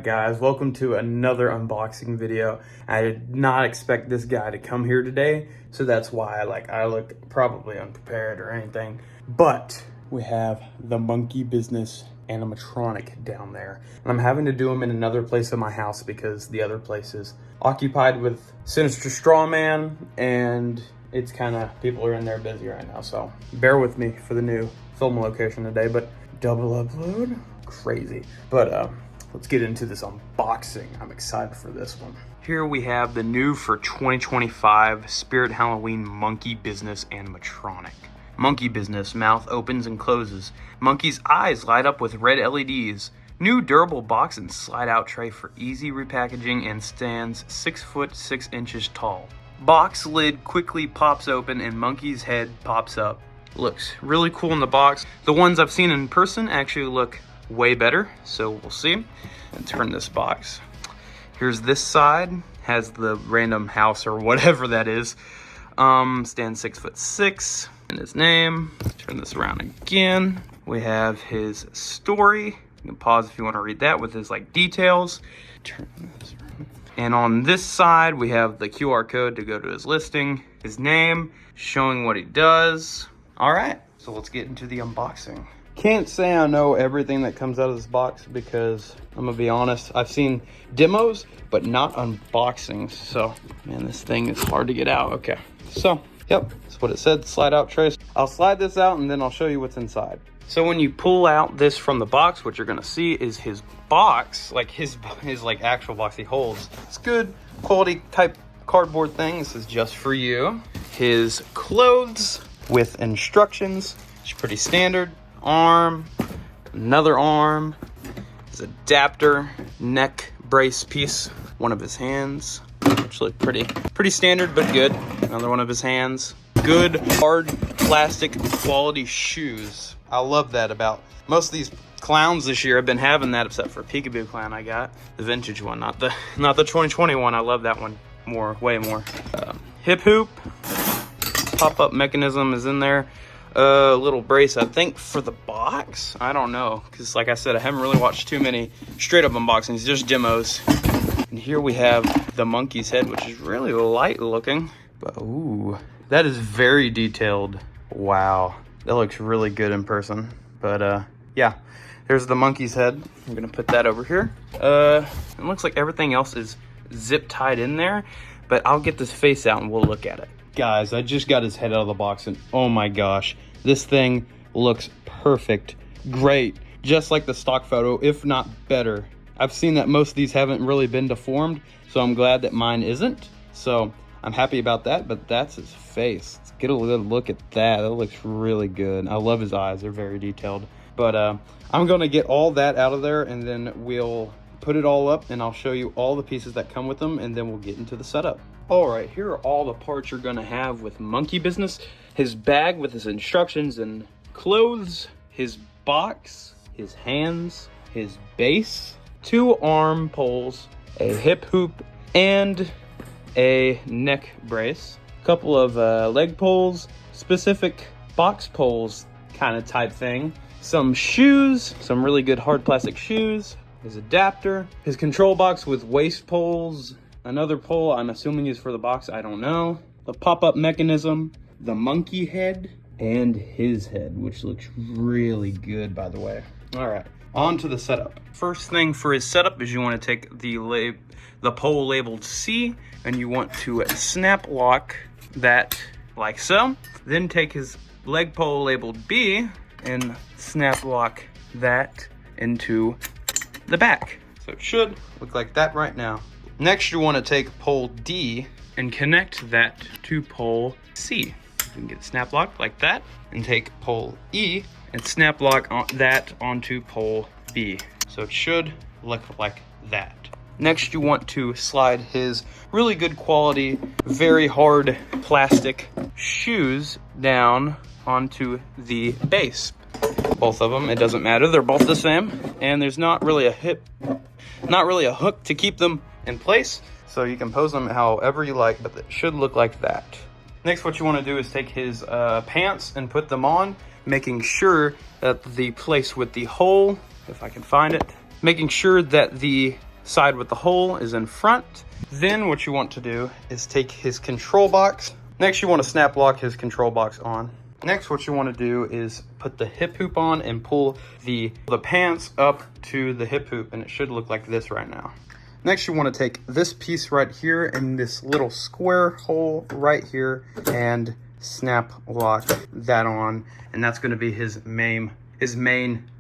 guys, welcome to another unboxing video. I did not expect this guy to come here today, so that's why I look probably unprepared or anything. But we have the Monkey Business Animatronic down there, and I'm having to do him in another place in my house because the other place is occupied with Sinister Strawman, and it's kind of, people are in there busy right now, so bear with me for the new film location today. But double upload, crazy. But let's get into this unboxing. I'm excited for this one. Here we have the new for 2025 Spirit Halloween Monkey Business Animatronic. Monkey Business, mouth opens and closes. Monkey's eyes light up with red LEDs. New durable box and slide out tray for easy repackaging and stands 6 foot 6 inches tall. Box lid quickly pops open and Monkey's head pops up. Looks really cool in the box. The ones I've seen in person actually look way better, so we'll see. And turn this box. Here's this side, has the random house or whatever that is. Stands 6 foot 6 and his name. Turn this around again. We have his story. You can pause if you want to read that with his details. Turn this around. And on this side we have the QR code to go to his listing, his name, showing what he does. All right, so let's get into the unboxing. Can't say I know everything that comes out of this box because I'm gonna be honest, I've seen demos, but not unboxings. So, man, this thing is hard to get out. Okay, so, yep, that's what it said, slide out trace. I'll slide this out and then I'll show you what's inside. So when you pull out this from the box, what you're gonna see is his box, his actual box he holds. It's good quality type cardboard thing. This is just for you. His clothes with instructions, it's pretty standard. Arm, another arm, his adapter, neck brace piece, one of his hands, which look pretty standard but good. Another one of his hands. Good hard plastic quality shoes. I love that about most of these clowns this year. I've been having that except for Peekaboo Clown I got, the vintage one, not the 2020 one. I love that one way more. Hip hoop, pop-up mechanism is in there. Little brace, I think, for the box. I don't know, because like I said, I haven't really watched too many straight up unboxings, just demos. And here we have the monkey's head, which is really light looking. But ooh, that is very detailed. Wow, that looks really good in person. But yeah, there's the monkey's head. I'm gonna put that over here. It looks like everything else is zip tied in there, but I'll get this face out and we'll look at it. Guys, I just got his head out of the box and oh my gosh, this thing looks perfect. Great. Just like the stock photo, if not better. I've seen that most of these haven't really been deformed, so I'm glad that mine isn't. So I'm happy about that, but that's his face. Let's get a good look at that. That looks really good. I love his eyes. They're very detailed. But I'm going to get all that out of there and then we'll put it all up and I'll show you all the pieces that come with them and then we'll get into the setup. All right, here are all the parts you're gonna have with Monkey Business. His bag with his instructions and clothes, his box, his hands, his base, 2 arm poles, a hip hoop, and a neck brace, a couple of leg poles, specific box poles kind of type thing, some shoes, some really good hard plastic shoes, his adapter, his control box with waist poles, another pole I'm assuming is for the box, I don't know, the pop-up mechanism, the monkey head, and his head, which looks really good, by the way. All right, on to the setup. First thing for his setup is you want to take the pole labeled C and you want to snap lock that like so. Then take his leg pole labeled B and snap lock that into the back. So it should look like that right now. Next, you want to take pole D and connect that to pole C. You can get snap locked like that and take pole E and snap lock that onto pole B. So it should look like that. Next, you want to slide his really good quality, very hard plastic shoes down onto the base. Both of them, it doesn't matter, they're both the same. And there's not really a hook to keep them in place, so you can pose them however you like, but it should look like that. Next, what you want to do is take his pants and put them on, making sure that the place with the hole, if I can find it, making sure that the side with the hole is in front. Then what you want to do is take his control box. Next, you want to snap lock his control box on. Next, what you want to do is put the hip hoop on and pull the pants up to the hip hoop, and it should look like this right now. Next, you want to take this piece right here and this little square hole right here and snap lock that on, and that's going to be his main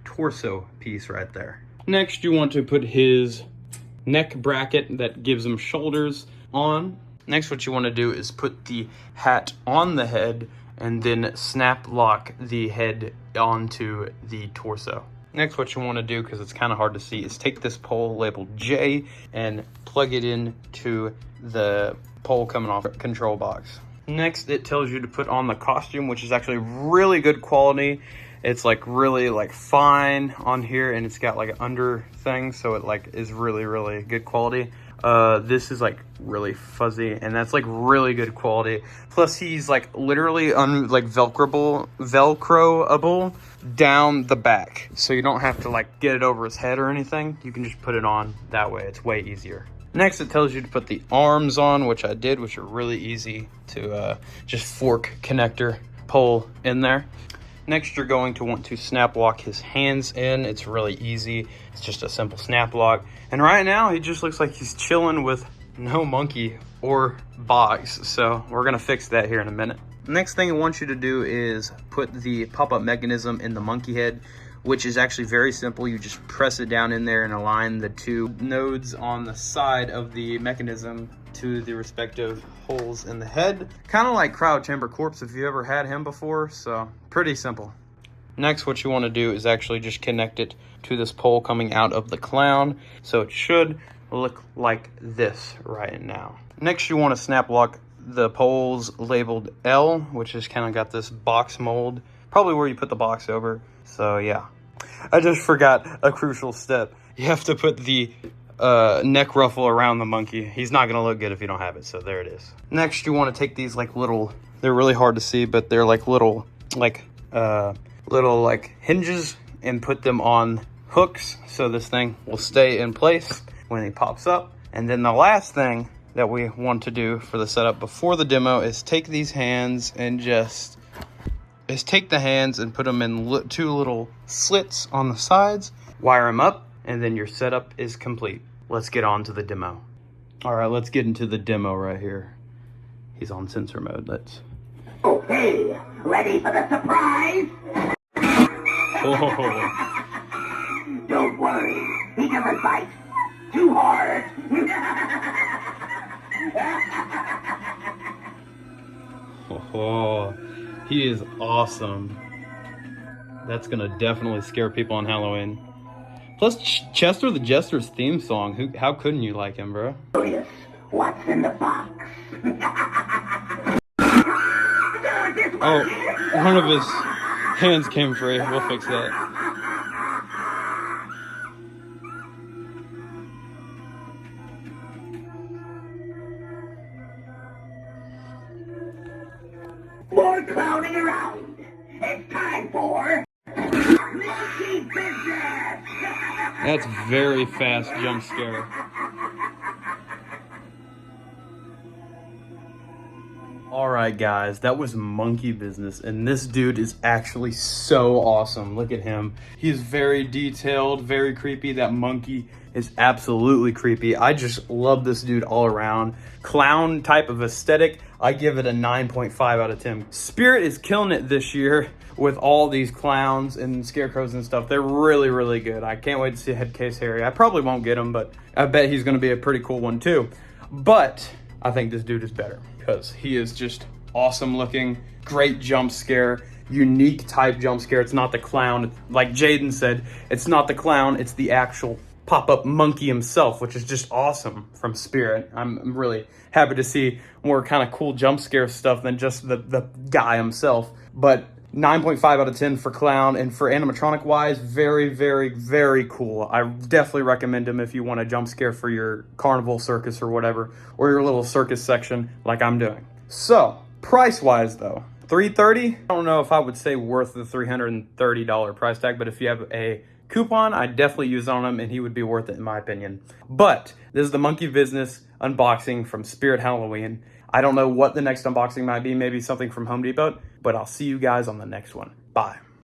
torso piece right there. Next, you want to put his neck bracket that gives him shoulders on. Next, what you want to do is put the hat on the head and then snap lock the head onto the torso. Next, what you want to do, because it's kind of hard to see, is take this pole labeled J and plug it into the pole coming off the control box. Next, it tells you to put on the costume, which is actually really good quality. It's like really like fine on here, and it's got like an under thing, so it like is really, really good quality. This is like really fuzzy, and that's like really good quality. Plus, he's like literally like velcroable down the back, so you don't have to like get it over his head or anything. You can just put it on that way. It's way easier. Next, it tells you to put the arms on, which I did, which are really easy to just fork connector pull in there. Next, you're going to want to snap lock his hands in. It's really easy. It's just a simple snap lock. And right now, he just looks like he's chilling with no monkey or box. So we're gonna fix that here in a minute. Next thing I want you to do is put the pop-up mechanism in the monkey head, which is actually very simple. You just press it down in there and align the two nodes on the side of the mechanism to the respective holes in the head. Kind of like Crowd Chamber Corpse if you ever had him before, so pretty simple. Next, what you want to do is actually just connect it to this pole coming out of the clown, so it should look like this right now. Next, you want to snap lock the poles labeled L, which is kind of got this box mold, probably where you put the box over. So yeah, I just forgot a crucial step. You have to put the neck ruffle around the monkey. He's not gonna look good if you don't have it, so there it is. Next, you want to take these like little, they're really hard to see, but they're like little hinges, and put them on hooks so this thing will stay in place when he pops up. And then the last thing that we want to do for the setup before the demo is take these hands and just take the hands and put them in two little slits on the sides, wire them up, and then your setup is complete. Let's get on to the demo. All right, let's get into the demo right here. He's on sensor mode. Let's. Okay, ready for the surprise? Oh. Don't worry, he doesn't bite too hard. Oh, he is awesome. That's gonna definitely scare people on Halloween. Plus, Chester the Jester's theme song. How couldn't you like him, bro? Curious, what's in the box? Oh, one of his hands came free. We'll fix that. More clowning around. It's time for monkey business. That's very fast jump scare. All right, guys, that was monkey business, and this dude is actually so awesome. Look at him. He's very detailed, very creepy. That monkey is absolutely creepy. I just love this dude all around. Clown type of aesthetic, I give it a 9.5 out of 10. Spirit is killing it this year with all these clowns and scarecrows and stuff. They're really, really good. I can't wait to see Headcase Harry. I probably won't get him, but I bet he's gonna be a pretty cool one too. But I think this dude is better because he is just awesome looking, great jump scare, unique type jump scare. It's not the clown. Like Jaden said, it's not the clown, it's the actual pop-up monkey himself, which is just awesome from Spirit. I'm really happy to see more kind of cool jump scare stuff than just the guy himself. But 9.5 out of 10 for clown, and for animatronic wise, very, very, very cool. I definitely recommend him if you want a jump scare for your carnival, circus, or whatever, or your little circus section like I'm doing. So, price wise though, $330. I don't know if I would say worth the $330 price tag, but if you have a coupon, I'd definitely use on him and he would be worth it in my opinion. But this is the Monkey Business unboxing from Spirit Halloween. I don't know what the next unboxing might be, maybe something from Home Depot, but I'll see you guys on the next one. Bye.